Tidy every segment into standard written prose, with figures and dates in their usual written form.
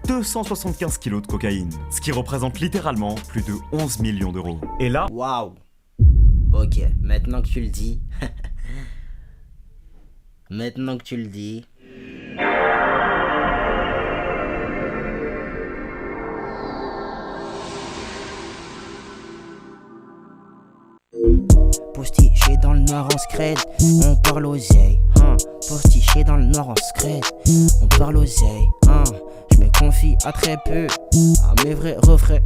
275 kilos de cocaïne, ce qui représente littéralement plus de 11 millions d'euros. Et là... Waouh. Ok, maintenant que tu le dis... Maintenant que tu le dis... Postiché dans le noir en scred, on parle oseille, hein. Postiché dans le noir en scred, on parle oseille, hein. Je me confie à très peu, à mes vrais refrains.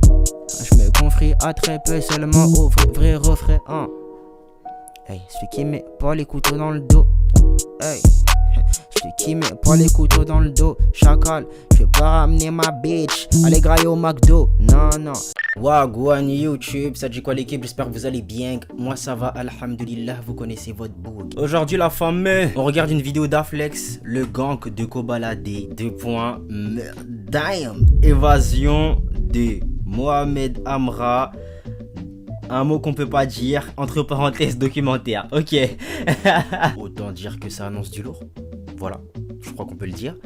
Je me confie à très peu, seulement aux vrais refrains, hein. Hey, celui qui met pas les couteaux dans le dos. Hey, celui qui met pas les couteaux dans le dos. Chacal, je vais pas ramener ma bitch, aller grailler au McDo. Non, non. Wagwan YouTube, ça dit quoi l'équipe? J'espère que vous allez bien. Moi ça va, alhamdulillah, vous connaissez votre boug. Aujourd'hui la famille, on regarde une vidéo d'Aflex, le gang de Kobalade. 2 points, damn. Évasion de Mohamed Amra. Un mot qu'on peut pas dire, entre parenthèses documentaire, ok. Autant dire que ça annonce du lourd. Voilà, je crois qu'on peut le dire.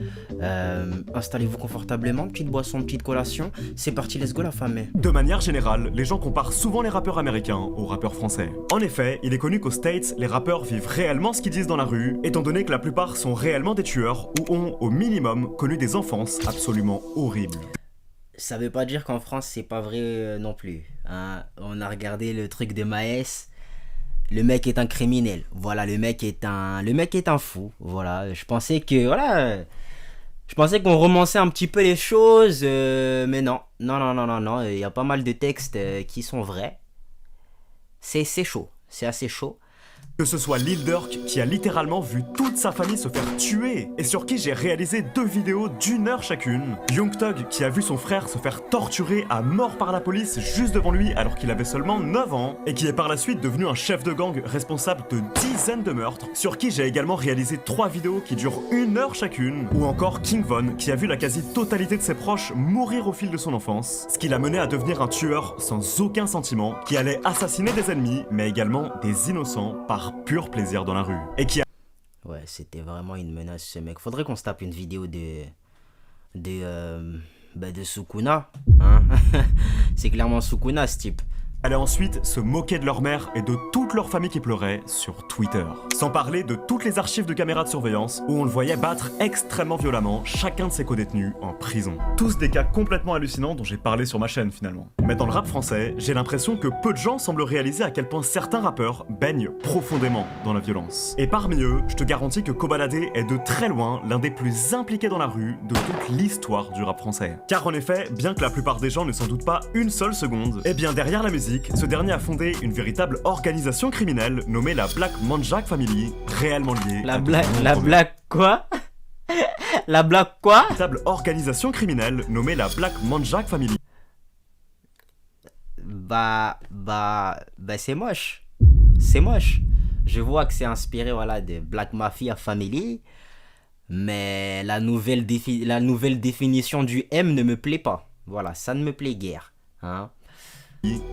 Installez-vous confortablement, petite boisson, petite collation. C'est parti, let's go la famille. De manière générale, les gens comparent souvent les rappeurs américains aux rappeurs français. En effet, il est connu qu'aux States, les rappeurs vivent réellement ce qu'ils disent dans la rue, étant donné que la plupart sont réellement des tueurs ou ont, au minimum, connu des enfances absolument horribles. Ça veut pas dire qu'en France c'est pas vrai non plus, hein. On a regardé le truc de Maes. Le mec est un criminel. Voilà, le mec est un fou. Voilà, je pensais que je pensais qu'on romançait un petit peu les choses, mais non, non. Il y a pas mal de textes qui sont vrais. C'est chaud, c'est assez chaud. Que ce soit Lil Durk qui a littéralement vu toute sa famille se faire tuer et sur qui j'ai réalisé 2 vidéos d'1 heure chacune. Young Thug qui a vu son frère se faire torturer à mort par la police juste devant lui alors qu'il avait seulement 9 ans et qui est par la suite devenu un chef de gang responsable de dizaines de meurtres, sur qui j'ai également réalisé 3 vidéos qui durent 1 heure chacune. Ou encore King Von qui a vu la quasi-totalité de ses proches mourir au fil de son enfance, ce qui l'a mené à devenir un tueur sans aucun sentiment qui allait assassiner des ennemis mais également des innocents par pur plaisir dans la rue. Et qui a... Ouais, c'était vraiment une menace ce mec. Faudrait qu'on se tape une vidéo de Sukuna, hein. C'est clairement Sukuna ce type. allait ensuite se moquer de leur mère et de toute leur famille qui pleurait sur Twitter. Sans parler de toutes les archives de caméras de surveillance où on le voyait battre extrêmement violemment chacun de ses co-détenus en prison. Tous des cas complètement hallucinants dont j'ai parlé sur ma chaîne finalement. Mais dans le rap français, j'ai l'impression que peu de gens semblent réaliser à quel point certains rappeurs baignent profondément dans la violence. Et parmi eux, je te garantis que Kobalade est de très loin l'un des plus impliqués dans la rue de toute l'histoire du rap français. Car en effet, bien que la plupart des gens ne s'en doutent pas une seule seconde, eh bien derrière la musique, ce dernier a fondé une véritable organisation criminelle nommée la Black Manjaak Family, réellement liée La Black quoi? La Black quoi? Une véritable organisation criminelle nommée la Black Manjaak Family. Bah c'est moche. C'est moche. Je vois que c'est inspiré voilà de Black Mafia Family, mais la nouvelle définition du M ne me plaît pas. Voilà, ça ne me plaît guère, hein.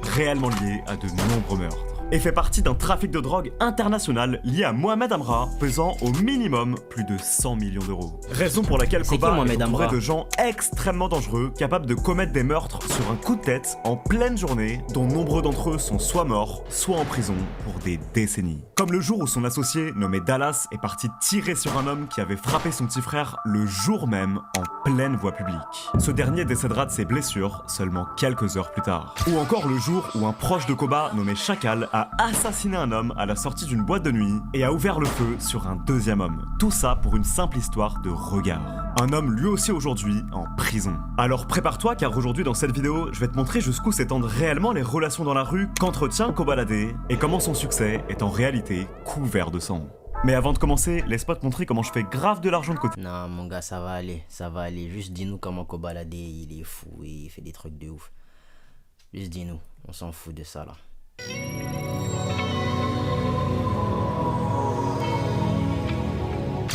Réellement lié à de nombreux meurtres. Et fait partie d'un trafic de drogue international lié à Mohamed Amra, pesant au minimum plus de 100 millions d'euros. Raison pour laquelle Koba est entouré de gens extrêmement dangereux, capables de commettre des meurtres sur un coup de tête en pleine journée, dont nombreux d'entre eux sont soit morts, soit en prison pour des décennies. Comme le jour où son associé, nommé Dallas, est parti tirer sur un homme qui avait frappé son petit frère le jour même en pleine voie publique. Ce dernier décédera de ses blessures seulement quelques heures plus tard. Ou encore le jour où un proche de Koba, nommé Chacal, a assassiné un homme à la sortie d'une boîte de nuit et a ouvert le feu sur un deuxième homme. Tout ça pour une simple histoire de regard. Un homme lui aussi aujourd'hui en prison. Alors prépare-toi car aujourd'hui dans cette vidéo, je vais te montrer jusqu'où s'étendent réellement les relations dans la rue qu'entretient Kobalade et comment son succès est en réalité couvert de sang. Mais avant de commencer, laisse-moi te montrer comment je fais grave de l'argent de côté. Non mon gars, ça va aller. Juste dis-nous comment Kobalade il est fou et il fait des trucs de ouf. Juste dis-nous, on s'en fout de ça là.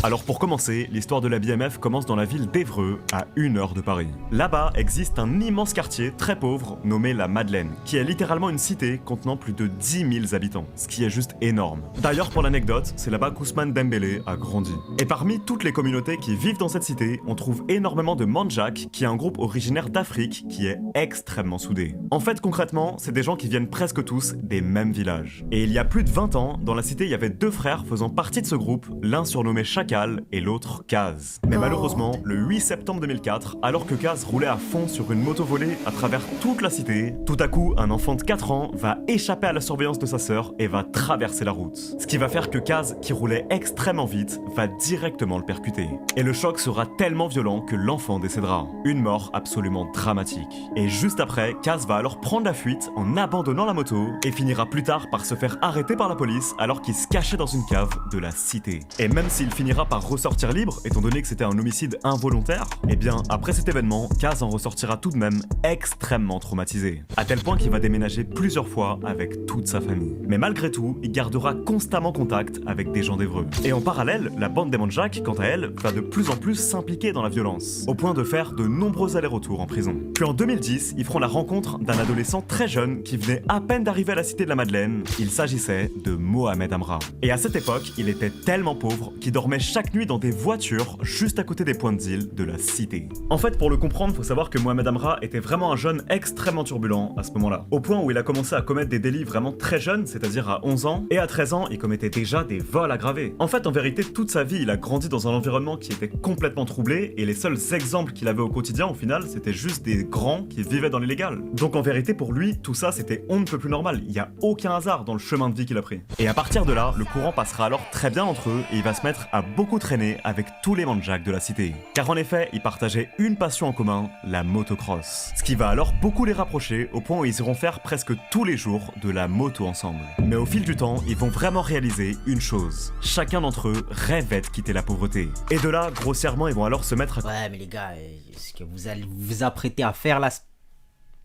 Alors pour commencer, l'histoire de la BMF commence dans la ville d'Évreux, à 1 heure de Paris. Là-bas existe un immense quartier très pauvre nommé la Madeleine, qui est littéralement une cité contenant plus de 10 000 habitants, ce qui est juste énorme. D'ailleurs pour l'anecdote, c'est là-bas qu'Ousmane Dembélé a grandi. Et parmi toutes les communautés qui vivent dans cette cité, on trouve énormément de Mandjak, qui est un groupe originaire d'Afrique qui est extrêmement soudé. En fait concrètement, c'est des gens qui viennent presque tous des mêmes villages. Et il y a plus de 20 ans, dans la cité il y avait 2 frères faisant partie de ce groupe, l'un surnommé Chacal et l'autre Kaz. Mais malheureusement, le 8 septembre 2004, alors que Kaz roulait à fond sur une moto volée à travers toute la cité, tout à coup, un enfant de 4 ans va échapper à la surveillance de sa sœur et va traverser la route. Ce qui va faire que Kaz, qui roulait extrêmement vite, va directement le percuter. Et le choc sera tellement violent que l'enfant décédera. Une mort absolument dramatique. Et juste après, Kaz va alors prendre la fuite en abandonnant la moto et finira plus tard par se faire arrêter par la police alors qu'il se cachait dans une cave de la cité. Et même s'il finira par ressortir libre, étant donné que c'était un homicide involontaire, eh bien après cet événement, Kaz en ressortira tout de même extrêmement traumatisé. À tel point qu'il va déménager plusieurs fois avec toute sa famille. Mais malgré tout, il gardera constamment contact avec des gens d'Évreux. Et en parallèle, la bande des Mandjak, quant à elle, va de plus en plus s'impliquer dans la violence, au point de faire de nombreux allers-retours en prison. Puis en 2010, ils feront la rencontre d'un adolescent très jeune qui venait à peine d'arriver à la cité de la Madeleine. Il s'agissait de Mohamed Amra. Et à cette époque, il était tellement pauvre qu'il dormait chaque nuit dans des voitures juste à côté des points de deal de la cité. En fait, pour le comprendre, faut savoir que Mohamed Amra était vraiment un jeune extrêmement turbulent à ce moment-là, au point où il a commencé à commettre des délits vraiment très jeunes, c'est-à-dire à 11 ans, et à 13 ans, il commettait déjà des vols aggravés. En fait, en vérité, toute sa vie, il a grandi dans un environnement qui était complètement troublé, et les seuls exemples qu'il avait au quotidien, au final, c'était juste des grands qui vivaient dans l'illégal. Donc en vérité, pour lui, tout ça, c'était on ne peut plus normal, il y a aucun hasard dans le chemin de vie qu'il a pris. Et à partir de là, le courant passera alors très bien entre eux, et il va se mettre à beaucoup traîner avec tous les Mandjak de la cité. Car en effet, ils partageaient une passion en commun, la motocross. Ce qui va alors beaucoup les rapprocher, au point où ils iront faire presque tous les jours de la moto ensemble. Mais au fil du temps, ils vont vraiment réaliser une chose. Chacun d'entre eux rêvait de quitter la pauvreté. Et de là, grossièrement, ils vont alors se mettre à... Ouais, mais les gars, ce que vous allez vous apprêter à faire là, c'est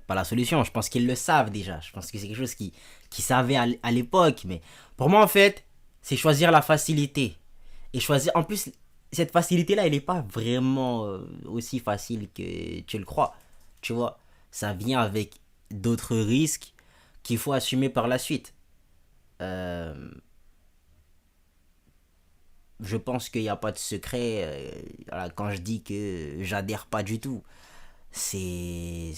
pas la solution. Je pense qu'ils le savent déjà. Je pense que c'est quelque chose qu'ils savaient à l'époque. Mais pour moi, en fait, c'est choisir la facilité. Et choisir... En plus, cette facilité-là, elle n'est pas vraiment aussi facile que tu le crois. Tu vois, ça vient avec d'autres risques qu'il faut assumer par la suite. Je pense qu'il n'y a pas de secret voilà, quand je dis que j'adhère pas du tout. C'est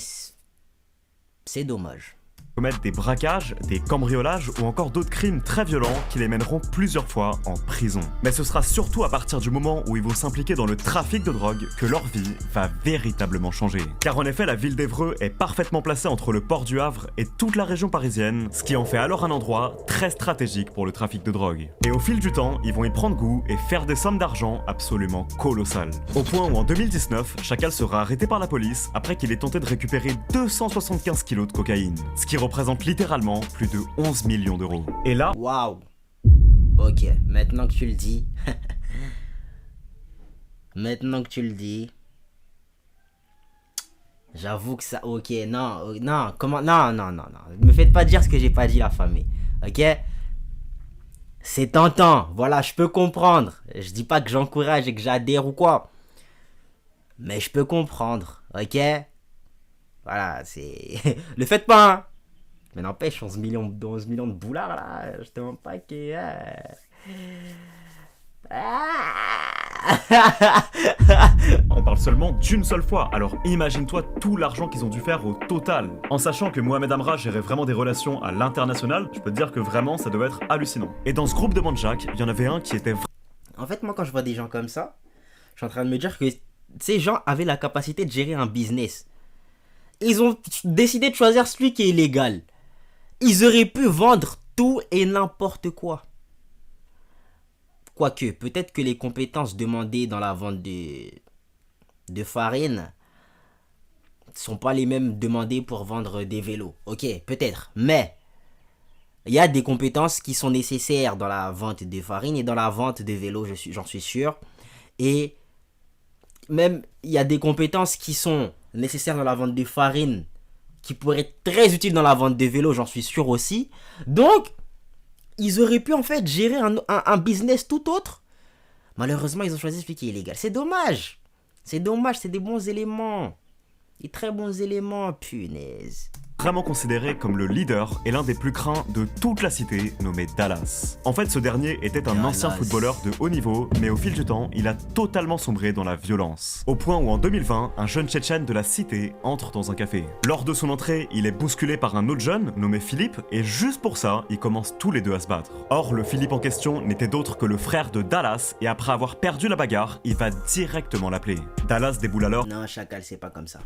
dommage. commettre des braquages, des cambriolages ou encore d'autres crimes très violents qui les mèneront plusieurs fois en prison. Mais ce sera surtout à partir du moment où ils vont s'impliquer dans le trafic de drogue que leur vie va véritablement changer. Car en effet, la ville d'Évreux est parfaitement placée entre le port du Havre et toute la région parisienne, ce qui en fait alors un endroit très stratégique pour le trafic de drogue. Et au fil du temps, ils vont y prendre goût et faire des sommes d'argent absolument colossales. Au point où en 2019, Chacal sera arrêté par la police après qu'il ait tenté de récupérer 275 kilos de cocaïne, ce qui représente littéralement plus de 11 millions d'euros. Et là... Waouh. Ok, maintenant que tu le dis... maintenant que tu le dis... J'avoue que ça... Ok, non, comment... Non. Me faites pas dire ce que j'ai pas dit, la famille. Ok? C'est tentant. Voilà, je peux comprendre. Je dis pas que j'encourage et que j'adhère ou quoi. Mais je peux comprendre. Ok? Voilà, c'est... Le faites pas, hein. Mais n'empêche, 11 millions de boulards, là. Je te demande pas que... On parle seulement d'une seule fois, alors imagine-toi tout l'argent qu'ils ont dû faire au total. En sachant que Mohamed Amra gérait vraiment des relations à l'international, je peux te dire que vraiment ça devait être hallucinant. Et dans ce groupe de Mandjak, il y en avait un qui était... En fait, moi quand je vois des gens comme ça, je suis en train de me dire que ces gens avaient la capacité de gérer un business. Ils ont décidé de choisir celui qui est illégal. Ils auraient pu vendre tout et n'importe quoi. Quoique, peut-être que les compétences demandées dans la vente de farine sont pas les mêmes demandées pour vendre des vélos. Ok, peut-être. Mais il y a des compétences qui sont nécessaires dans la vente de farine et dans la vente de vélos, j'en suis sûr. Et même, il y a des compétences qui sont nécessaires dans la vente de farine qui pourraient être très utiles dans la vente de vélos, j'en suis sûr aussi. Donc, ils auraient pu en fait gérer un business tout autre, Malheureusement, ils ont choisi celui qui est illégal. C'est dommage. C'est dommage, c'est des bons éléments. Des très bons éléments, punaise. Vraiment considéré comme le leader et l'un des plus craints de toute la cité, nommé Dallas. En fait, ce dernier était un ancien footballeur de haut niveau, mais au fil du temps, il a totalement sombré dans la violence. Au point où en 2020, un jeune Tchétchène de la cité entre dans un café. Lors de son entrée, il est bousculé par un autre jeune, nommé Philippe, et juste pour ça, ils commencent tous les deux à se battre. Or, le Philippe en question n'était d'autre que le frère de Dallas, et après avoir perdu la bagarre, il va directement l'appeler. Dallas déboule alors. Non, Chacal, c'est pas comme ça.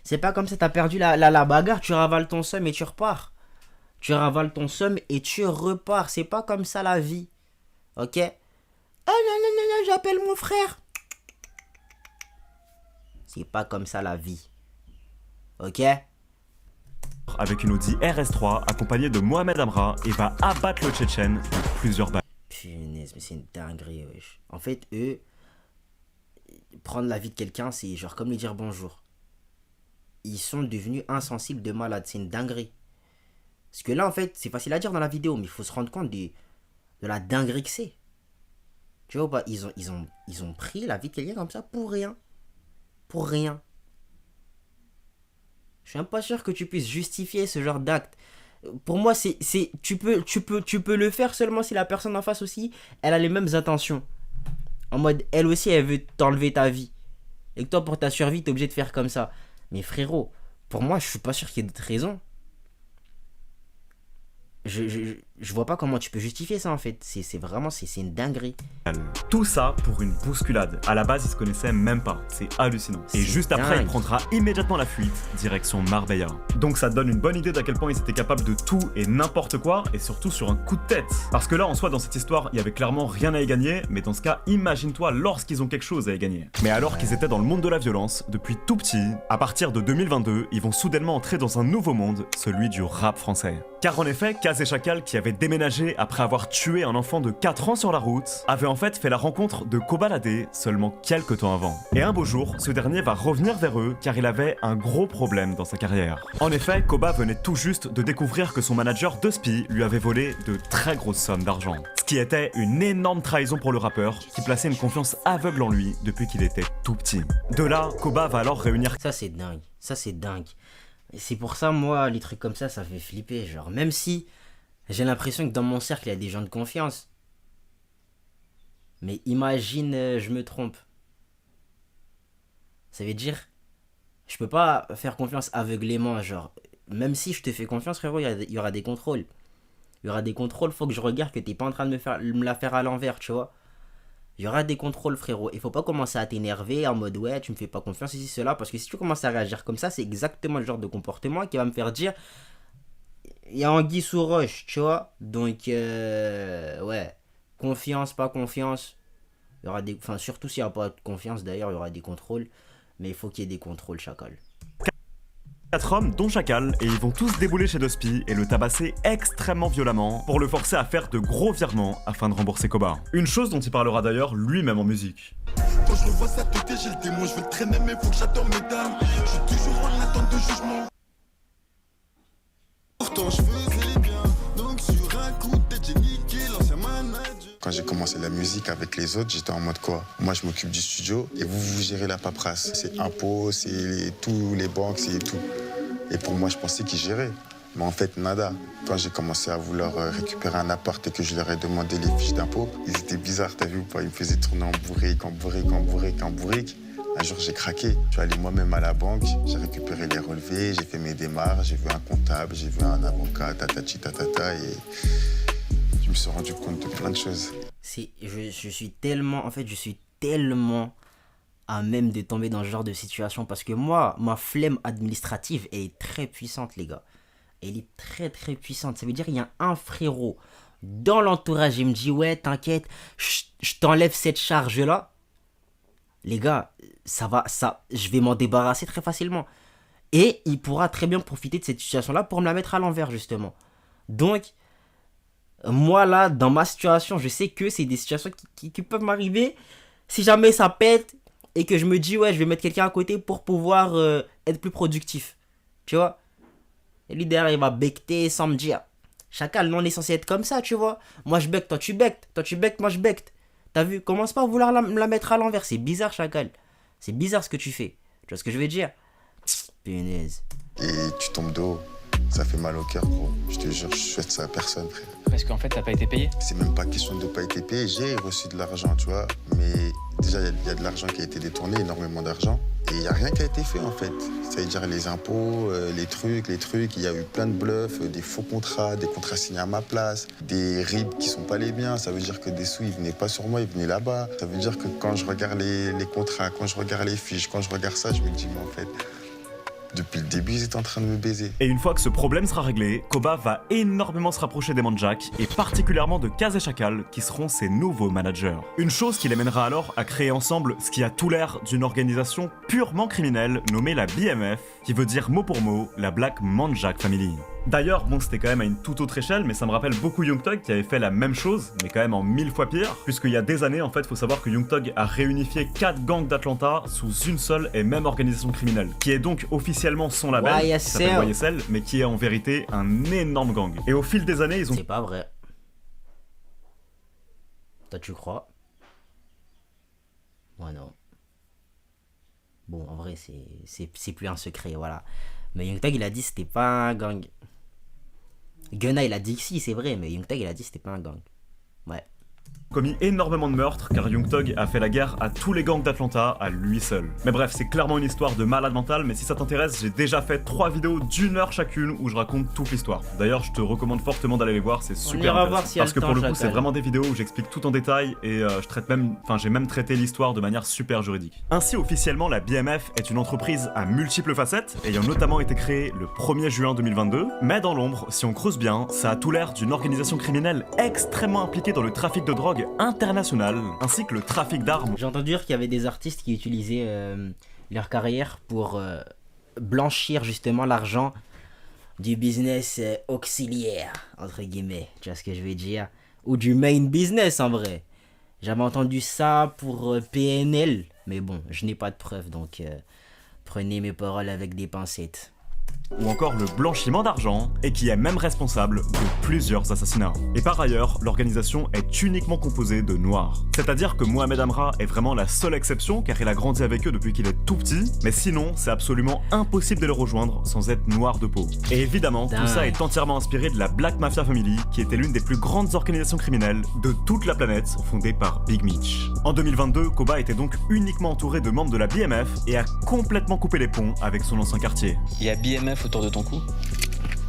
C'est pas comme ça, t'as perdu la bagarre, tu ravales ton seum et tu repars. Tu ravales ton seum et tu repars. C'est pas comme ça la vie. Ok? Ah non, non, non, non, j'appelle mon frère. C'est pas comme ça la vie. Ok? Avec une Audi RS3 accompagnée de Mohamed Amra et va abattre le Tchétchène de plusieurs balles. Punaise, mais c'est une dinguerie, wesh. En fait, eux, prendre la vie de quelqu'un, c'est genre comme lui dire bonjour. Ils sont devenus insensibles de malades. C'est une dinguerie. Parce que là, en fait, c'est facile à dire dans la vidéo, mais il faut se rendre compte de la dinguerie que c'est. Tu vois pas, ils ont pris la vie de quelqu'un comme ça pour rien. Pour rien. Je suis même pas sûr que tu puisses justifier ce genre d'acte. Pour moi, tu peux le faire seulement si la personne en face aussi, elle a les mêmes intentions. En mode, elle aussi, elle veut t'enlever ta vie. Et que toi, pour ta survie, t'es obligé de faire comme ça. Mais frérot, pour moi, je suis pas sûr qu'il y ait d'autres raisons. Je vois pas comment tu peux justifier ça en fait. C'est vraiment, c'est une dinguerie. Tout ça pour une bousculade. À la base, ils se connaissaient même pas. C'est hallucinant. Et juste après, il prendra immédiatement la fuite, direction Marbella. Donc ça donne une bonne idée d'à quel point ils étaient capables de tout et n'importe quoi, et surtout sur un coup de tête. Parce que là, en soi, dans cette histoire, il y avait clairement rien à y gagner, mais dans ce cas, imagine-toi lorsqu'ils ont quelque chose à y gagner. Mais alors qu'ils étaient dans le monde de la violence, depuis tout petit, à partir de 2022, ils vont soudainement entrer dans un nouveau monde, celui du rap français. Car en effet, Kaz et Chacal, qui avaient déménagé après avoir tué un enfant de 4 ans sur la route, avaient en fait fait la rencontre de Kobalade seulement quelques temps avant. Et un beau jour, ce dernier va revenir vers eux car il avait un gros problème dans sa carrière. En effet, Koba venait tout juste de découvrir que son manager Duspi lui avait volé de très grosses sommes d'argent. Ce qui était une énorme trahison pour le rappeur, qui plaçait une confiance aveugle en lui depuis qu'il était tout petit. De là, Koba va alors réunir... Ça c'est dingue, ça c'est dingue. Et c'est pour ça, moi, les trucs comme ça fait flipper. Genre, même si j'ai l'impression que dans mon cercle, il y a des gens de confiance. Mais imagine, je me trompe. Ça veut dire, je peux pas faire confiance aveuglément. Genre, même si je te fais confiance, frérot, il y aura des contrôles. Il y aura des contrôles, faut que je regarde que t'es pas en train de me la faire à l'envers, tu vois. Il y aura des contrôles, frérot. Il faut pas commencer à t'énerver en mode ouais, tu me fais pas confiance, ici, cela. Parce que si tu commences à réagir comme ça, c'est exactement le genre de comportement qui va me faire dire il y a anguille sous roche, tu vois. Donc, ouais. Confiance, pas confiance. Il y aura des. Enfin, surtout s'il n'y a pas de confiance, d'ailleurs, il y aura des contrôles. Mais il faut qu'il y ait des contrôles, Chacal. 4 hommes, dont Chacal, et ils vont tous débouler chez Duspi et le tabasser extrêmement violemment pour le forcer à faire de gros virements afin de rembourser Koba. Une chose dont il parlera d'ailleurs lui-même en musique. Quand je revois sa tête, j'ai le démon, je veux le traîner, mais faut que j'attende mes dames. Je suis toujours en attente de jugement. Pourtant, je faisais bien, donc sur un coup de tête, j'ai niqué l'ancien manager. Quand j'ai commencé la musique avec les autres, j'étais en mode quoi? Moi, je m'occupe du studio et vous gérez la paperasse. C'est impôts, c'est tous les banques, c'est tout. Et pour moi, je pensais qu'ils géraient. Mais en fait, nada. Quand j'ai commencé à vouloir récupérer un appart et que je leur ai demandé les fiches d'impôts, ils étaient bizarres, t'as vu ou pas? Ils me faisaient tourner en bourrique, en bourrique, en bourrique, en bourrique. Un jour, j'ai craqué. Je suis allé moi-même à la banque, j'ai récupéré les relevés, j'ai fait mes démarches, j'ai vu un comptable, j'ai vu un avocat, tatati tatata, et je me suis rendu compte de plein de choses. Je suis tellement... En fait, je suis tellement à même de tomber dans ce genre de situation parce que moi, ma flemme administrative est très puissante, les gars. Elle est très très puissante. Ça veut dire qu'il y a un frérot dans l'entourage, il me dit ouais, t'inquiète, je t'enlève cette charge-là. Les gars, je vais m'en débarrasser très facilement. Et il pourra très bien profiter de cette situation-là pour me la mettre à l'envers, justement. Donc, moi là, dans ma situation, je sais que c'est des situations qui peuvent m'arriver. Si jamais ça pète et que je me dis, ouais, je vais mettre quelqu'un à côté pour pouvoir être plus productif. Tu vois? Et lui derrière, il va becter sans me dire. Chacal, non, on est censé être comme ça, tu vois. Moi, je becte, toi, tu bectes. Toi, tu bectes, moi, je becte. T'as vu? Commence pas à vouloir la mettre à l'envers. C'est bizarre, chacal. C'est bizarre ce que tu fais. Tu vois ce que je veux dire? Punaise. Et tu tombes de haut. Ça fait mal au cœur, gros. Je te jure, je souhaite ça à personne, frère. Parce qu'en fait, t'as pas été payé? C'est même pas question de ne pas être payé. J'ai reçu de l'argent, tu vois. Mais déjà, il y a de l'argent qui a été détourné, énormément d'argent. Et il n'y a rien qui a été fait, en fait. C'est-à-dire les impôts, les trucs. Il y a eu plein de bluffs, des faux contrats, des contrats signés à ma place, des RIB qui sont pas les biens. Ça veut dire que des sous, ils venaient pas sur moi, ils venaient là-bas. Ça veut dire que quand je regarde les contrats, quand je regarde les fiches, quand je regarde ça, je me dis, mais en fait... Depuis le début, ils étaient en train de me baiser. Et une fois que ce problème sera réglé, Koba va énormément se rapprocher des Mandjak, et particulièrement de Kaz et Chacal, qui seront ses nouveaux managers. Une chose qui les mènera alors à créer ensemble ce qui a tout l'air d'une organisation purement criminelle nommée la BMF, qui veut dire mot pour mot la Black Mandjak Family. D'ailleurs, bon, c'était quand même à une toute autre échelle, mais ça me rappelle beaucoup Young Thug qui avait fait la même chose, mais quand même en 1000 fois pire, puisqu'il y a des années, en fait, faut savoir que Young Thug a réunifié 4 gangs d'Atlanta sous une seule et même organisation criminelle, qui est donc officiellement son label, qui s'appelle YSL, mais qui est en vérité un énorme gang. Et au fil des années, ils ont... C'est pas vrai. Toi, tu crois? Moi, non. Bon, en vrai, c'est plus un secret, voilà. Mais Young Thug, il a dit que c'était pas un gang. Gunna, il a dit que si, c'est vrai, mais Young Thug, il a dit que c'était pas un gang. Ouais. Commis énormément de meurtres car Young Thug a fait la guerre à tous les gangs d'Atlanta à lui seul. Mais bref, c'est clairement une histoire de malade mental, mais si ça t'intéresse, j'ai déjà fait 3 vidéos d'1 heure chacune où je raconte toute l'histoire. D'ailleurs, je te recommande fortement d'aller les voir, c'est super intéressant. Si parce que pour le coup, c'est vraiment des vidéos où j'explique tout en détail et je traite même, j'ai même traité l'histoire de manière super juridique. Ainsi, officiellement, la BMF est une entreprise à multiples facettes, ayant notamment été créée le 1er juin 2022, mais dans l'ombre, si on creuse bien, ça a tout l'air d'une organisation criminelle extrêmement impliquée dans le trafic de drogue international, ainsi que le trafic d'armes. J'ai entendu dire qu'il y avait des artistes qui utilisaient leur carrière pour blanchir justement l'argent du business auxiliaire, entre guillemets, tu vois ce que je veux dire, ou du main business en vrai. J'avais entendu ça pour PNL, mais bon, je n'ai pas de preuves, donc prenez mes paroles avec des pincettes. Ou encore le blanchiment d'argent, et qui est même responsable de plusieurs assassinats. Et par ailleurs, l'organisation est uniquement composée de noirs. C'est-à-dire que Mohamed Amra est vraiment la seule exception, car il a grandi avec eux depuis qu'il est tout petit, mais sinon, c'est absolument impossible de le rejoindre sans être noir de peau. Et évidemment, tout ça est entièrement inspiré de la Black Mafia Family, qui était l'une des plus grandes organisations criminelles de toute la planète, fondée par Big Meech. En 2022, Koba était donc uniquement entouré de membres de la BMF, et a complètement coupé les ponts avec son ancien quartier. Il y a BMF autour de ton cou?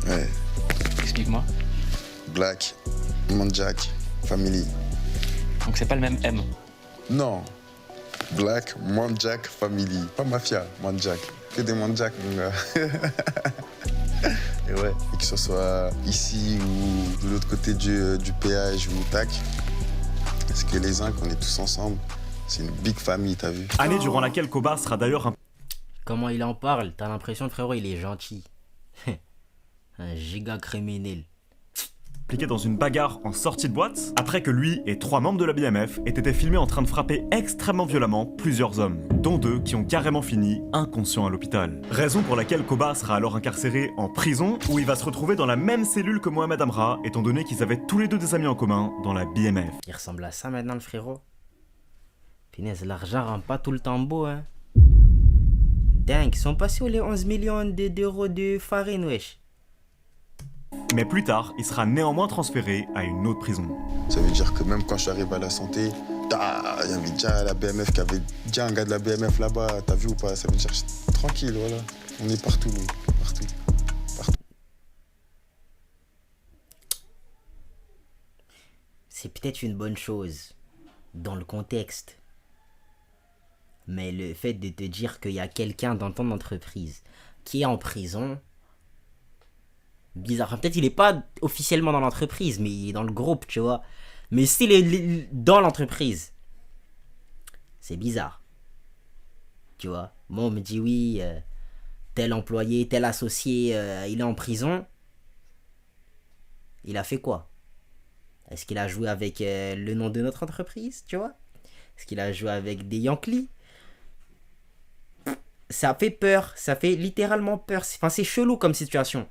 Ouais. Explique-moi. Black, Mandjak, Family. Donc c'est pas le même M? Non. Black, Mandjak, Family. Pas Mafia, Mandjak. Que des Mandjak, mon gars. Et ouais, et que ce soit ici ou de l'autre côté du péage ou TAC. Parce que les Incs, on est tous ensemble. C'est une big famille, t'as vu? Année durant laquelle Koba sera d'ailleurs Comment il en parle, t'as l'impression que frérot il est gentil. Un giga criminel. impliqué dans une bagarre en sortie de boîte, après que lui et 3 membres de la BMF aient été filmés en train de frapper extrêmement violemment plusieurs hommes, dont 2 qui ont carrément fini inconscients à l'hôpital. Raison pour laquelle Koba sera alors incarcéré en prison, où il va se retrouver dans la même cellule que Mohamed Amra, étant donné qu'ils avaient tous les deux des amis en commun dans la BMF. Il ressemble à ça maintenant le frérot. Punaise, l'argent rend pas tout le temps beau, hein. Dingue, ils sont passés les 11 millions d'euros de farine, wesh. Mais plus tard, il sera néanmoins transféré à une autre prison. Ça veut dire que même quand je suis arrivé à la santé, il y avait déjà la BMF, qui avait déjà un gars de la BMF là-bas, t'as vu ou pas? Ça veut dire que j'étais tranquille, voilà. On est partout, nous. Partout. C'est peut-être une bonne chose dans le contexte. Mais le fait de te dire qu'il y a quelqu'un dans ton entreprise qui est en prison, bizarre. Enfin, peut-être qu'il n'est pas officiellement dans l'entreprise, mais il est dans le groupe, tu vois. Mais s'il est dans l'entreprise, c'est bizarre. Tu vois. Bon, on me dit oui, tel employé, tel associé, il est en prison. Il a fait quoi? Est-ce qu'il a joué avec le nom de notre entreprise, tu vois? Est-ce qu'il a joué avec des Yankees? Ça fait peur, ça fait littéralement peur. Enfin, c'est chelou comme situation.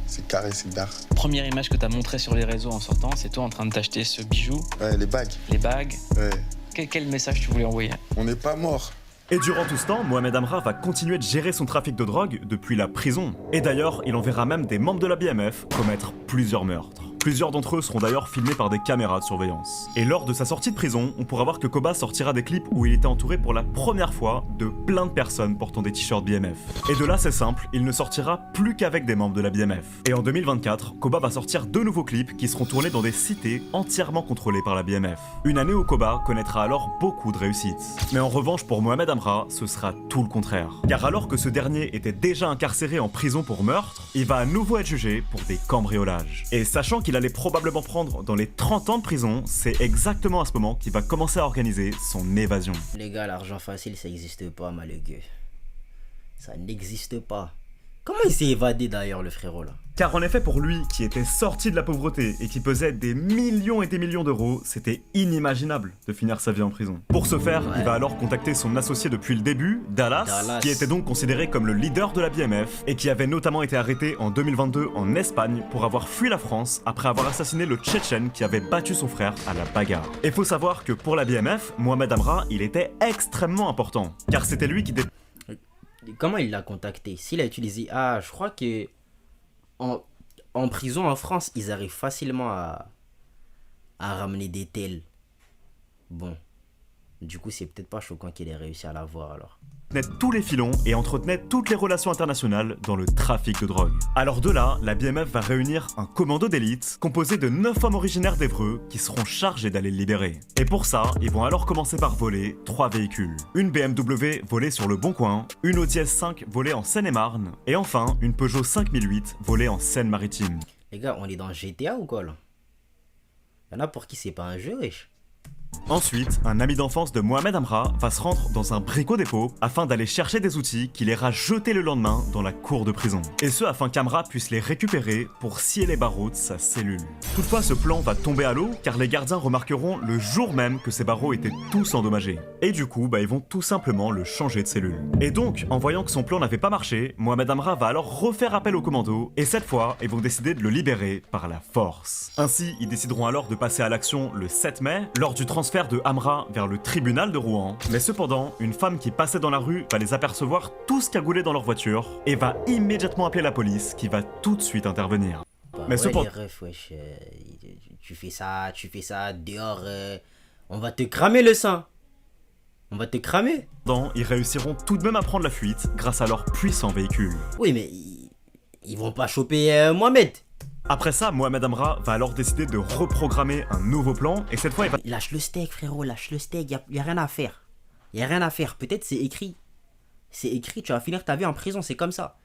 C'est carré, c'est d'art. Première image que t'as montrée sur les réseaux en sortant, c'est toi en train de t'acheter ce bijou, Ouais, les bagues. les bagues. Ouais. Quel message tu voulais envoyer? On n'est pas mort. Et durant tout ce temps, Mohamed Amra va continuer de gérer son trafic de drogue depuis la prison. Et d'ailleurs, il enverra même des membres de la BMF commettre plusieurs meurtres. Plusieurs d'entre eux seront d'ailleurs filmés par des caméras de surveillance. Et lors de sa sortie de prison, on pourra voir que Koba sortira des clips où il était entouré pour la première fois de plein de personnes portant des t-shirts BMF. Et de là, c'est simple, il ne sortira plus qu'avec des membres de la BMF. Et en 2024, Koba va sortir 2 nouveaux clips qui seront tournés dans des cités entièrement contrôlées par la BMF. Une année où Koba connaîtra alors beaucoup de réussites. Mais en revanche, pour Mohamed Amra, ce sera tout le contraire. Car alors que ce dernier était déjà incarcéré en prison pour meurtre, il va à nouveau être jugé pour des cambriolages. Et sachant qu'il allait probablement prendre dans les 30 ans de prison, c'est exactement à ce moment qu'il va commencer à organiser son évasion. Les gars, l'argent facile, ça n'existe pas, malheureux. Ça n'existe pas. Comment il s'est évadé d'ailleurs, le frérot, là? Car en effet, pour lui, qui était sorti de la pauvreté et qui pesait des millions et des millions d'euros, c'était inimaginable de finir sa vie en prison. Pour ce faire, il va alors contacter son associé depuis le début, Dallas, qui était donc considéré comme le leader de la BMF et qui avait notamment été arrêté en 2022 en Espagne pour avoir fui la France après avoir assassiné le Tchétchène qui avait battu son frère à la bagarre. Et faut savoir que pour la BMF, Mohamed Amra, il était extrêmement important, car c'était lui qui Comment il l'a contacté? S'il a utilisé... Ah, je crois que... En prison en France, ils arrivent facilement à ramener des tels. Bon. Du coup, c'est peut-être pas choquant qu'il ait réussi à l'avoir alors. tous les filons et entretenait toutes les relations internationales dans le trafic de drogue. Alors de là, la BMF va réunir un commando d'élite composé de 9 hommes originaires d'Évreux qui seront chargés d'aller le libérer. Et pour ça, ils vont alors commencer par voler 3 véhicules. Une BMW volée sur le Bon Coin, une Audi S5 volée en Seine-et-Marne, et enfin une Peugeot 5008 volée en Seine-Maritime. Les gars, on est dans GTA ou quoi là? Y'en a pour qui c'est pas un jeu, wesh. Ensuite, un ami d'enfance de Mohamed Amra va se rendre dans un bricot-dépôt afin d'aller chercher des outils qu'il ira jeter le lendemain dans la cour de prison. Et ce afin qu'Amra puisse les récupérer pour scier les barreaux de sa cellule. Toutefois, ce plan va tomber à l'eau car les gardiens remarqueront le jour même que ces barreaux étaient tous endommagés. Et du coup, ils vont tout simplement le changer de cellule. Et donc, en voyant que son plan n'avait pas marché, Mohamed Amra va alors refaire appel au commando et cette fois, ils vont décider de le libérer par la force. Ainsi, ils décideront alors de passer à l'action le 7 mai lors du transfert de Amra vers le tribunal de Rouen. Mais cependant, une femme qui passait dans la rue va les apercevoir tous cagoulés dans leur voiture et va immédiatement appeler la police qui va tout de suite intervenir. Bah Mais ouais, cependant... les refs, wesh, tu fais ça, dehors, on va te cramer le sein. On va te cramer. Ils réussiront tout de même à prendre la fuite grâce à leur puissant véhicule. Oui, mais ils vont pas choper Mohamed. Après ça, Mohamed Amra va alors décider de reprogrammer un nouveau plan et cette fois il va... Lâche le steak, frérot, lâche le steak, y a rien à faire. Y a rien à faire, peut-être c'est écrit. C'est écrit, tu vas finir ta vie en prison, c'est comme ça.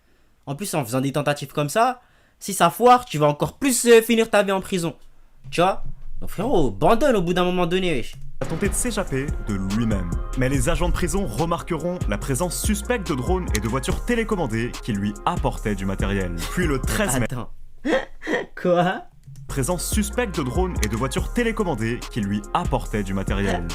En plus, en faisant des tentatives comme ça, si ça foire, tu vas encore plus finir ta vie en prison. Tu vois? Donc frérot, abandonne au bout d'un moment donné, wesh. A tenté de s'échapper de lui-même. Mais les agents de prison remarqueront la présence suspecte de drones et de voitures télécommandées qui lui apportaient du matériel. Puis le 13 mai... Attends. Quoi? Présence suspecte de drones et de voitures télécommandées qui lui apportaient du matériel.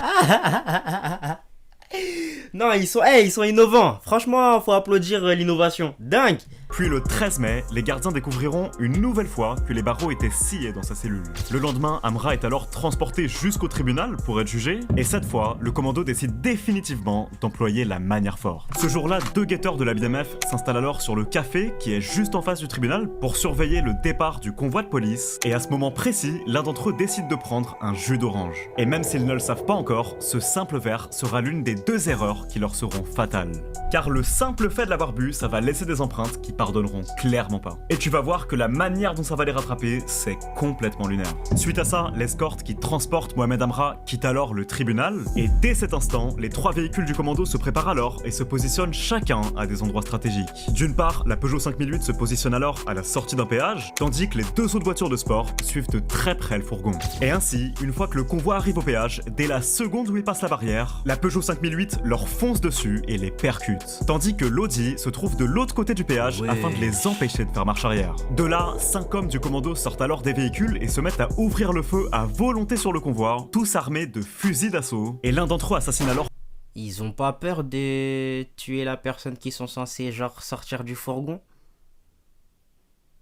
Non, ils sont innovants. Franchement, faut applaudir l'innovation. Dingue. Puis le 13 mai, les gardiens découvriront une nouvelle fois que les barreaux étaient sciés dans sa cellule. Le lendemain, Amra est alors transporté jusqu'au tribunal pour être jugé, et cette fois, le commando décide définitivement d'employer la manière forte. Ce jour-là, 2 guetteurs de la BMF s'installent alors sur le café qui est juste en face du tribunal pour surveiller le départ du convoi de police, et à ce moment précis, l'un d'entre eux décide de prendre un jus d'orange. Et même s'ils ne le savent pas encore, ce simple verre sera l'une des 2 erreurs qui leur seront fatales. Car le simple fait de l'avoir bu, ça va laisser des empreintes qui pardonneront clairement pas. Et tu vas voir que la manière dont ça va les rattraper, c'est complètement lunaire. Suite à ça, l'escorte qui transporte Mohamed Amra quitte alors le tribunal, et dès cet instant, les 3 véhicules du commando se préparent alors et se positionnent chacun à des endroits stratégiques. D'une part, la Peugeot 5008 se positionne alors à la sortie d'un péage, tandis que les 2 autres voitures de sport suivent de très près le fourgon. Et ainsi, une fois que le convoi arrive au péage, dès la seconde où ils passent la barrière, la Peugeot 5008 leur fonce dessus et les percute. Tandis que l'Audi se trouve de l'autre côté du péage afin de les empêcher de faire marche arrière. De là, 5 hommes du commando sortent alors des véhicules et se mettent à ouvrir le feu à volonté sur le convoi, tous armés de fusils d'assaut, et l'un d'entre eux assassine alors... Ils ont pas peur de tuer la personne qui sont censés genre sortir du fourgon?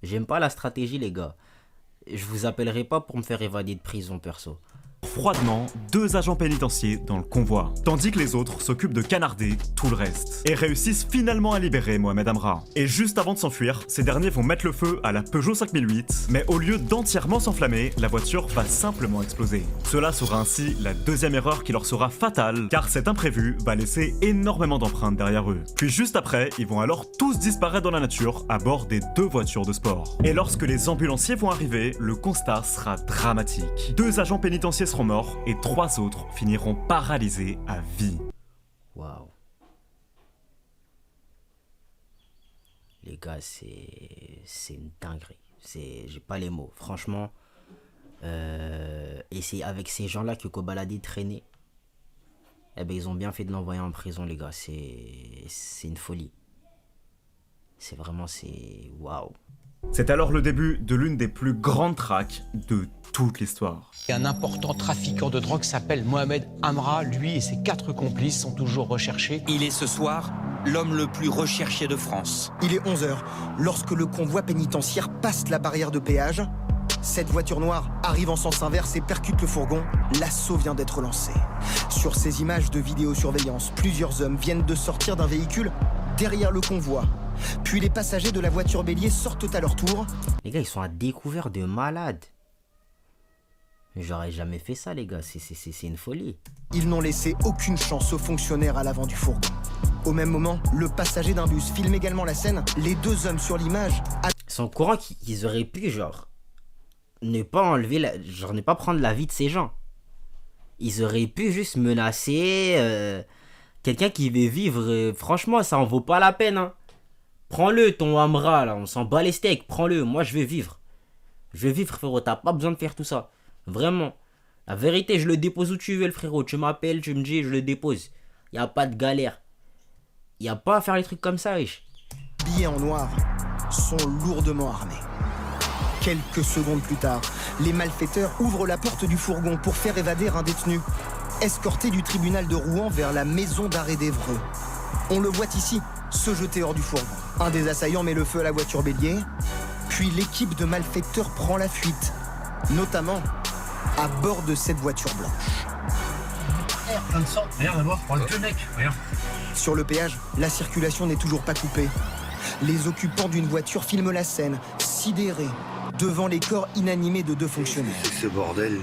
J'aime pas la stratégie, les gars. Je vous appellerai pas pour me faire évader de prison, perso. Froidement, 2 agents pénitentiaires dans le convoi, tandis que les autres s'occupent de canarder tout le reste, et réussissent finalement à libérer Mohamed Amra. Et juste avant de s'enfuir, ces derniers vont mettre le feu à la Peugeot 5008, mais au lieu d'entièrement s'enflammer, la voiture va simplement exploser. Cela sera ainsi la deuxième erreur qui leur sera fatale, car cet imprévu va laisser énormément d'empreintes derrière eux. Puis juste après, ils vont alors tous disparaître dans la nature à bord des 2 voitures de sport. Et lorsque les ambulanciers vont arriver, le constat sera dramatique. 2 agents pénitentiaires seront morts et 3 autres finiront paralysés à vie. Waouh. Les gars, c'est une dinguerie. J'ai pas les mots, franchement. Et c'est avec ces gens-là que Kobalade traînait. Eh ben, ils ont bien fait de l'envoyer en prison, les gars. C'est une folie. C'est waouh. C'est alors le début de l'une des plus grandes traques de toute l'histoire. Un important trafiquant de drogue s'appelle Mohamed Amra. Lui et ses 4 complices sont toujours recherchés. Il est ce soir l'homme le plus recherché de France. Il est 11h. Lorsque le convoi pénitentiaire passe la barrière de péage, cette voiture noire arrive en sens inverse et percute le fourgon. L'assaut vient d'être lancé. Sur ces images de vidéosurveillance, plusieurs hommes viennent de sortir d'un véhicule derrière le convoi. Puis les passagers de la voiture bélier sortent à leur tour. Les gars, ils sont à découvert de malades. J'aurais jamais fait ça, les gars. C'est une folie. Ils n'ont laissé aucune chance aux fonctionnaires à l'avant du fourgon. Au même moment, le passager d'un bus filme également la scène. Les 2 hommes sur l'image... Ils sont au courant qu'ils auraient pu, ne pas enlever... ne pas prendre la vie de ces gens. Ils auraient pu juste menacer... quelqu'un qui veut vivre. Franchement, ça en vaut pas la peine, hein. Prends-le, ton Amra, là, on s'en bat les steaks, prends-le, moi je veux vivre. Je veux vivre, frérot, t'as pas besoin de faire tout ça. Vraiment. La vérité, je le dépose où tu veux, le frérot. Tu m'appelles, tu me dis, je le dépose. Y a pas de galère. Y a pas à faire les trucs comme ça, wesh. Billets en noir sont lourdement armés. Quelques secondes plus tard, les malfaiteurs ouvrent la porte du fourgon pour faire évader un détenu, escorté du tribunal de Rouen vers la maison d'arrêt d'Évreux. On le voit ici, se jeter hors du fourgon. Un des assaillants met le feu à la voiture bélier, puis l'équipe de malfaiteurs prend la fuite, notamment à bord de cette voiture blanche. Plein de sang, regarde là-bas, regarde 2 mecs, regarde. Sur le péage, la circulation n'est toujours pas coupée. Les occupants d'une voiture filment la scène, sidérés, devant les corps inanimés de 2 fonctionnaires. C'est ce bordel.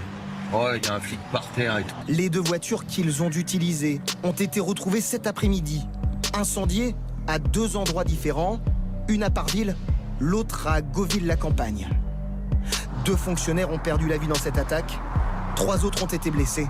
Oh, il y a un flic par terre et tout. Les 2 voitures qu'ils ont utilisées ont été retrouvées cet après-midi, incendiées à 2 endroits différents, une à Parville, l'autre à Gauville-la-Campagne. 2 fonctionnaires ont perdu la vie dans cette attaque, 3 autres ont été blessés,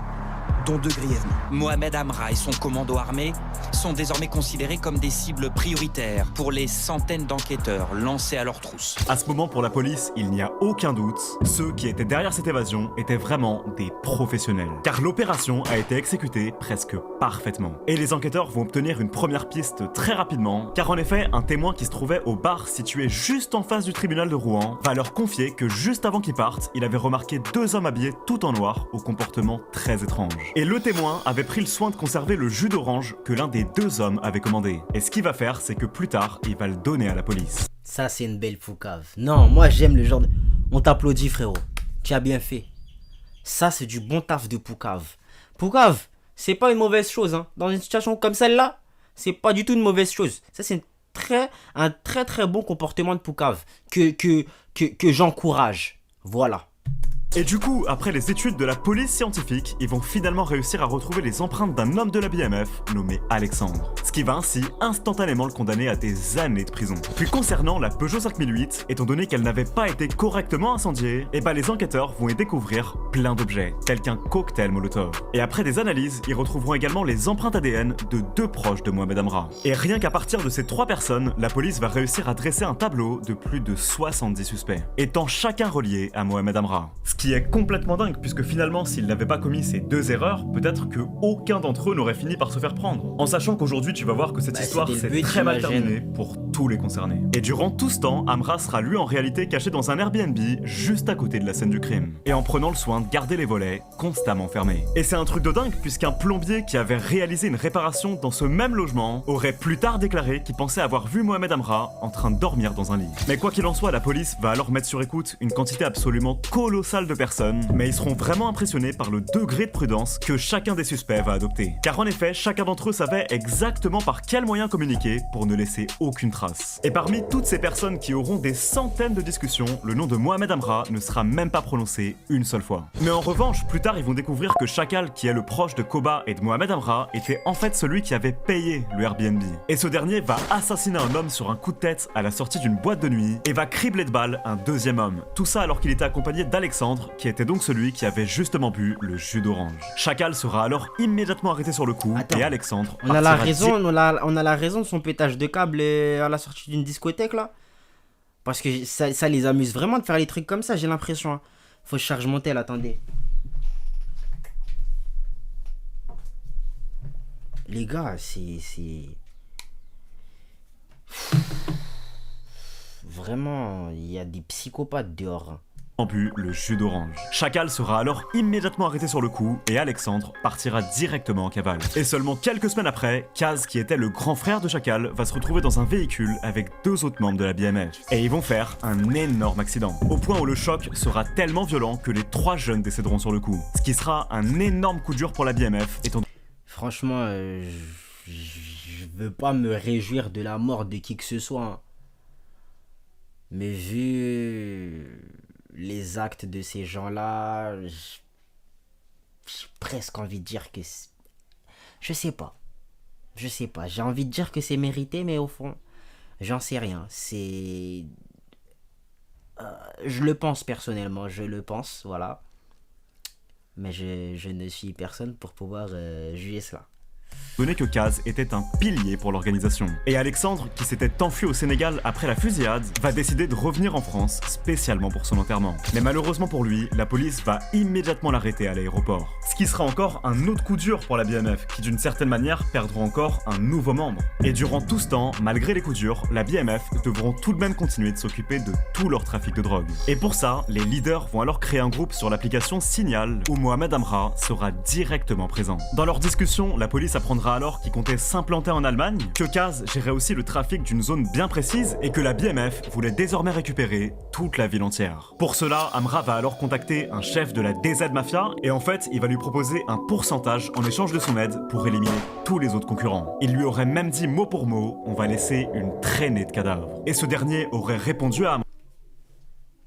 dont 2 grièvement. Mohamed Amra et son commando armé sont désormais considérés comme des cibles prioritaires pour les centaines d'enquêteurs lancés à leur trousse. À ce moment, pour la police, il n'y a aucun doute, ceux qui étaient derrière cette évasion étaient vraiment des professionnels. Car l'opération a été exécutée presque parfaitement. Et les enquêteurs vont obtenir une première piste très rapidement, car en effet, un témoin qui se trouvait au bar situé juste en face du tribunal de Rouen va leur confier que juste avant qu'ils partent, il avait remarqué 2 hommes habillés tout en noir au comportement très étrange. Et le témoin avait pris le soin de conserver le jus d'orange que l'un des 2 hommes avait commandé. Et ce qu'il va faire, c'est que plus tard, il va le donner à la police. Ça, c'est une belle poucave. Non, moi, j'aime le genre de... On t'applaudit, frérot. Tu as bien fait. Ça, c'est du bon taf de poucave. Poucave, c'est pas une mauvaise chose, hein. Dans une situation comme celle-là, c'est pas du tout une mauvaise chose. Ça, c'est un très très bon comportement de poucave que j'encourage. Voilà. Et du coup, après les études de la police scientifique, ils vont finalement réussir à retrouver les empreintes d'un homme de la BMF nommé Alexandre. Ce qui va ainsi instantanément le condamner à des années de prison. Puis concernant la Peugeot 5008, étant donné qu'elle n'avait pas été correctement incendiée, les enquêteurs vont y découvrir plein d'objets, tels qu'un cocktail Molotov. Et après des analyses, ils retrouveront également les empreintes ADN de 2 proches de Mohamed Amra. Et rien qu'à partir de ces 3 personnes, la police va réussir à dresser un tableau de plus de 70 suspects, étant chacun relié à Mohamed Amra. Ce qui est complètement dingue, puisque finalement, s'il n'avait pas commis ces deux erreurs, peut-être que aucun d'entre eux n'aurait fini par se faire prendre. En sachant qu'aujourd'hui, tu vas voir que cette histoire s'est très mal terminée pour tous les concernés. Et durant tout ce temps, Amra sera lui en réalité caché dans un Airbnb juste à côté de la scène du crime. Et en prenant le soin de garder les volets constamment fermés. Et c'est un truc de dingue, puisqu'un plombier qui avait réalisé une réparation dans ce même logement aurait plus tard déclaré qu'il pensait avoir vu Mohamed Amra en train de dormir dans un lit. Mais quoi qu'il en soit, la police va alors mettre sur écoute une quantité absolument colossale de personnes, mais ils seront vraiment impressionnés par le degré de prudence que chacun des suspects va adopter. Car en effet, chacun d'entre eux savait exactement par quel moyen communiquer pour ne laisser aucune trace. Et parmi toutes ces personnes qui auront des centaines de discussions, le nom de Mohamed Amra ne sera même pas prononcé une seule fois. Mais en revanche, plus tard ils vont découvrir que Chacal, qui est le proche de Koba et de Mohamed Amra, était en fait celui qui avait payé le Airbnb. Et ce dernier va assassiner un homme sur un coup de tête à la sortie d'une boîte de nuit et va cribler de balles un deuxième homme. Tout ça alors qu'il était accompagné d'Alexandre, qui était donc celui qui avait justement bu le jus d'orange. Chacal sera alors immédiatement arrêté sur le coup. Et Alexandre on a la raison de son pétage de câble à la sortie d'une discothèque là. Parce que ça les amuse vraiment de faire les trucs comme ça, j'ai l'impression. Hein. Faut que je charge mon tel, attendez. Les gars, c'est... Vraiment, il y a des psychopathes dehors. Hein. Bu le jus d'orange. Chacal sera alors immédiatement arrêté sur le coup et Alexandre partira directement en cavale. Et seulement quelques semaines après, Kaz, qui était le grand frère de Chacal, va se retrouver dans un véhicule avec deux autres membres de la BMF. Et ils vont faire un énorme accident, au point où le choc sera tellement violent que les trois jeunes décéderont sur le coup. Ce qui sera un énorme coup dur pour la BMF. Franchement, je veux pas me réjouir de la mort de qui que ce soit. Hein. Mais vu les actes de ces gens-là, j'ai presque envie de dire que... Je sais pas. J'ai envie de dire que c'est mérité, mais au fond, j'en sais rien. C'est... je le pense personnellement, voilà. Mais je ne suis personne pour pouvoir juger cela. Donné que Kaz était un pilier pour l'organisation. Et Alexandre, qui s'était enfui au Sénégal après la fusillade, va décider de revenir en France spécialement pour son enterrement. Mais malheureusement pour lui, la police va immédiatement l'arrêter à l'aéroport. Ce qui sera encore un autre coup dur pour la BMF, qui d'une certaine manière perdra encore un nouveau membre. Et durant tout ce temps, malgré les coups durs, la BMF devront tout de même continuer de s'occuper de tout leur trafic de drogue. Et pour ça, les leaders vont alors créer un groupe sur l'application Signal, où Mohamed Amra sera directement présent. Dans leur discussion, la police apprendra alors qu'il comptait s'implanter en Allemagne, que Kaz gérait aussi le trafic d'une zone bien précise et que la BMF voulait désormais récupérer toute la ville entière. Pour cela, Amra va alors contacter un chef de la DZ Mafia et en fait, il va lui proposer un pourcentage en échange de son aide pour éliminer tous les autres concurrents. Il lui aurait même dit mot pour mot, on va laisser une traînée de cadavres. Et ce dernier aurait répondu à Amra.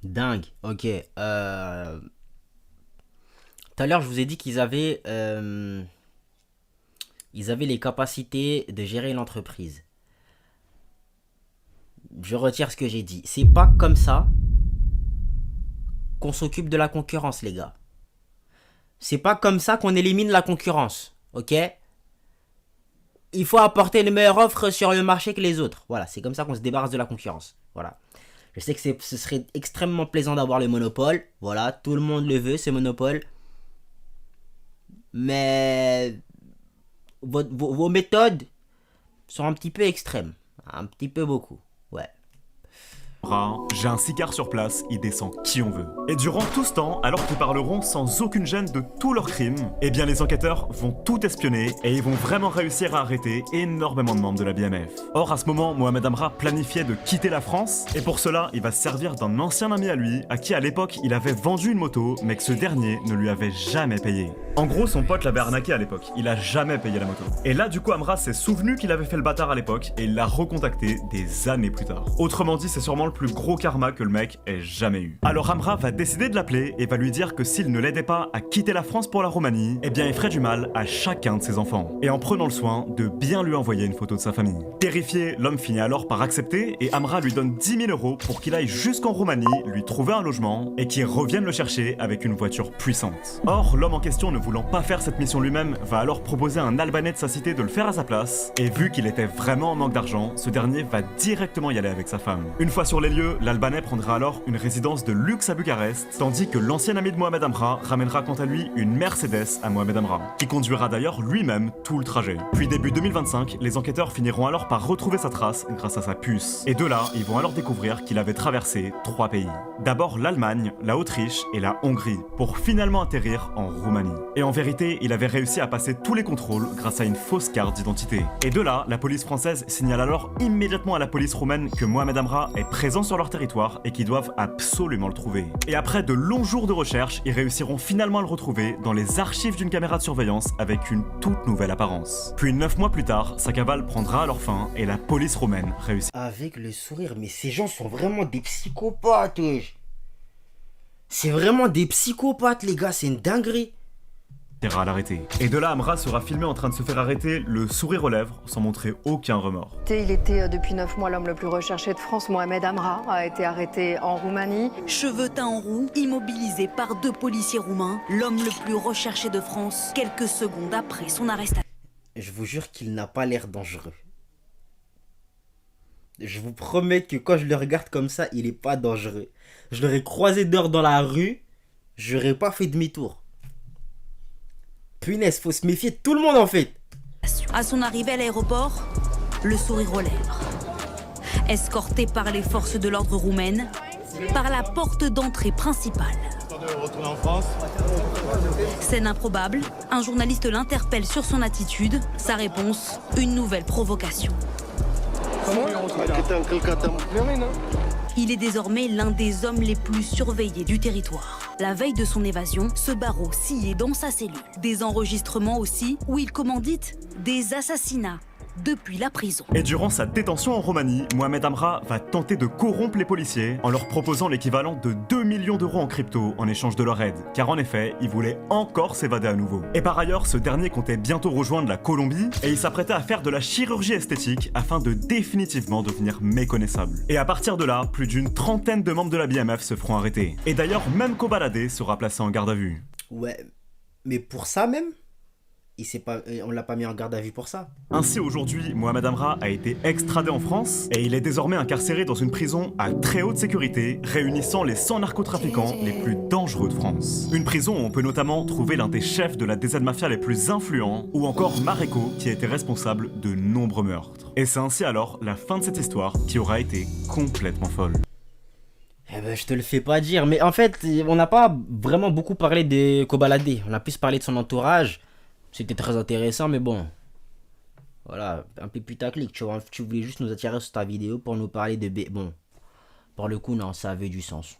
Dingue, ok. Tout à l'heure, je vous ai dit qu'ils avaient... Ils avaient les capacités de gérer l'entreprise. Je retire ce que j'ai dit. C'est pas comme ça qu'on s'occupe de la concurrence, les gars. C'est pas comme ça qu'on élimine la concurrence, ok? Il faut apporter une meilleure offre sur le marché que les autres. Voilà, c'est comme ça qu'on se débarrasse de la concurrence. Voilà. Je sais que ce serait extrêmement plaisant d'avoir le monopole. Voilà, tout le monde le veut, ce monopole. Mais... Vos méthodes sont un petit peu extrêmes. Un petit peu beaucoup, ouais. J'ai un sicard sur place, il descend qui on veut. Et durant tout ce temps, alors qu'ils parleront sans aucune gêne de tous leurs crimes, eh bien les enquêteurs vont tout espionner et ils vont vraiment réussir à arrêter énormément de membres de la BMF. Or à ce moment, Mohamed Amra planifiait de quitter la France et pour cela, il va se servir d'un ancien ami à lui, à qui à l'époque il avait vendu une moto, mais que ce dernier ne lui avait jamais payé. En gros, son pote l'avait arnaqué à l'époque, il a jamais payé la moto. Et là du coup, Amra s'est souvenu qu'il avait fait le bâtard à l'époque et il l'a recontacté des années plus tard. Autrement dit, c'est sûrement le plus gros karma que le mec ait jamais eu. Alors Amra va décider de l'appeler et va lui dire que s'il ne l'aidait pas à quitter la France pour la Roumanie, eh bien il ferait du mal à chacun de ses enfants. Et en prenant le soin de bien lui envoyer une photo de sa famille. Terrifié, l'homme finit alors par accepter et Amra lui donne 10 000 € pour qu'il aille jusqu'en Roumanie, lui trouver un logement et qu'il revienne le chercher avec une voiture puissante. Or, l'homme en question ne voulant pas faire cette mission lui-même, va alors proposer à un Albanais de sa cité de le faire à sa place, et vu qu'il était vraiment en manque d'argent, ce dernier va directement y aller avec sa femme. Une fois sur les lieux, l'Albanais prendra alors une résidence de luxe à Bucarest, tandis que l'ancien ami de Mohamed Amra ramènera quant à lui une Mercedes à Mohamed Amra, qui conduira d'ailleurs lui-même tout le trajet. Puis début 2025, les enquêteurs finiront alors par retrouver sa trace grâce à sa puce. Et de là, ils vont alors découvrir qu'il avait traversé 3 pays. D'abord l'Allemagne, la Autriche et la Hongrie, pour finalement atterrir en Roumanie. Et en vérité, il avait réussi à passer tous les contrôles grâce à une fausse carte d'identité. Et de là, la police française signale alors immédiatement à la police roumaine que Mohamed Amra est présent sur leur territoire et qu'ils doivent absolument le trouver. Et après de longs jours de recherche, ils réussiront finalement à le retrouver dans les archives d'une caméra de surveillance avec une toute nouvelle apparence. Puis 9 mois plus tard, sa cavale prendra alors fin et la police roumaine réussit. Avec le sourire, mais ces gens sont vraiment des psychopathes, wesh. C'est vraiment des psychopathes, les gars, c'est une dinguerie. À l'arrêter. Et de là, Amra sera filmé en train de se faire arrêter, le sourire aux lèvres, sans montrer aucun remords. Il était depuis 9 mois l'homme le plus recherché de France. Mohamed Amra a été arrêté en Roumanie. Cheveux teints en roux, immobilisé par 2 policiers roumains, l'homme le plus recherché de France, quelques secondes après son arrestation. Je vous jure qu'il n'a pas l'air dangereux. Je vous promets que quand je le regarde comme ça, il est pas dangereux. Je l'aurais croisé dehors dans la rue, j'aurais pas fait demi-tour. Punaise, faut se méfier de tout le monde en fait. À son arrivée à l'aéroport, le sourire aux lèvres. Escorté par les forces de l'ordre roumaines, par la porte d'entrée principale. Scène improbable, un journaliste l'interpelle sur son attitude. Sa réponse, une nouvelle provocation. Il est désormais l'un des hommes les plus surveillés du territoire. La veille de son évasion, ce barreau scié dans sa cellule. Des enregistrements aussi où il commandite des assassinats depuis la prison. Et durant sa détention en Roumanie, Mohamed Amra va tenter de corrompre les policiers en leur proposant l'équivalent de 2 millions d'euros en crypto en échange de leur aide, car en effet, il voulait encore s'évader à nouveau. Et par ailleurs, ce dernier comptait bientôt rejoindre la Colombie et il s'apprêtait à faire de la chirurgie esthétique afin de définitivement devenir méconnaissable. Et à partir de là, plus d'une trentaine de membres de la BMF se feront arrêter. Et d'ailleurs, même Kobalade sera placé en garde à vue. Ouais, mais pour ça même on l'a pas mis en garde à vue pour ça. Ainsi aujourd'hui, Mohamed Amra a été extradé en France et il est désormais incarcéré dans une prison à très haute sécurité, réunissant les 100 narcotrafiquants les plus dangereux de France. Une prison où on peut notamment trouver l'un des chefs de la DZ Mafia les plus influents, ou encore Mareko qui a été responsable de nombreux meurtres. Et c'est ainsi alors la fin de cette histoire qui aura été complètement folle. Eh ben, je te le fais pas dire, mais en fait, on n'a pas vraiment beaucoup parlé de Kobalade, on a plus parlé de son entourage. C'était très intéressant, mais bon, voilà, un peu putaclic, tu vois, tu voulais juste nous attirer sur ta vidéo pour nous parler de B. Bon, pour le coup, non, ça avait du sens.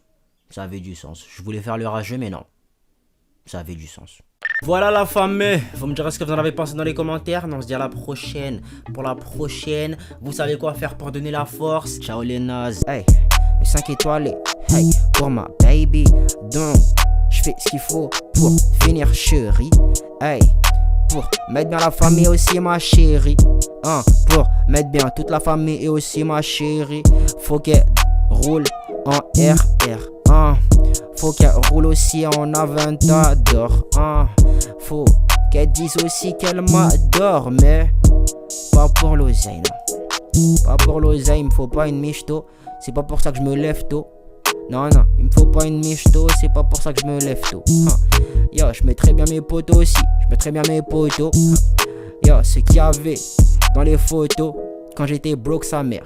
Ça avait du sens. Je voulais faire le rageux, mais non, ça avait du sens. Voilà la famille, vous me direz ce que vous en avez pensé dans les commentaires, mais on se dit à la prochaine. Pour la prochaine, vous savez quoi faire pour donner la force. Ciao les nazes. Hey, les 5 étoiles, hey, pour ma baby. Donc, je fais ce qu'il faut pour finir chérie. Hey, pour mettre bien la famille aussi ma chérie, hein, pour mettre bien toute la famille et aussi ma chérie. Faut qu'elle roule en RR, hein. Faut qu'elle roule aussi en Aventador, hein. Faut qu'elle dise aussi qu'elle m'adore, mais pas pour l'oseille, non. Pas pour l'oseille, il me faut pas une michto. C'est pas pour ça que je me lève tôt. Non, non, il me faut pas une michto, c'est pas pour ça que je me lève tôt. Yo, je mettrais bien mes potos aussi, je mettrais bien mes potos. Yo, ce qu'il y avait dans les photos quand j'étais broke sa mère.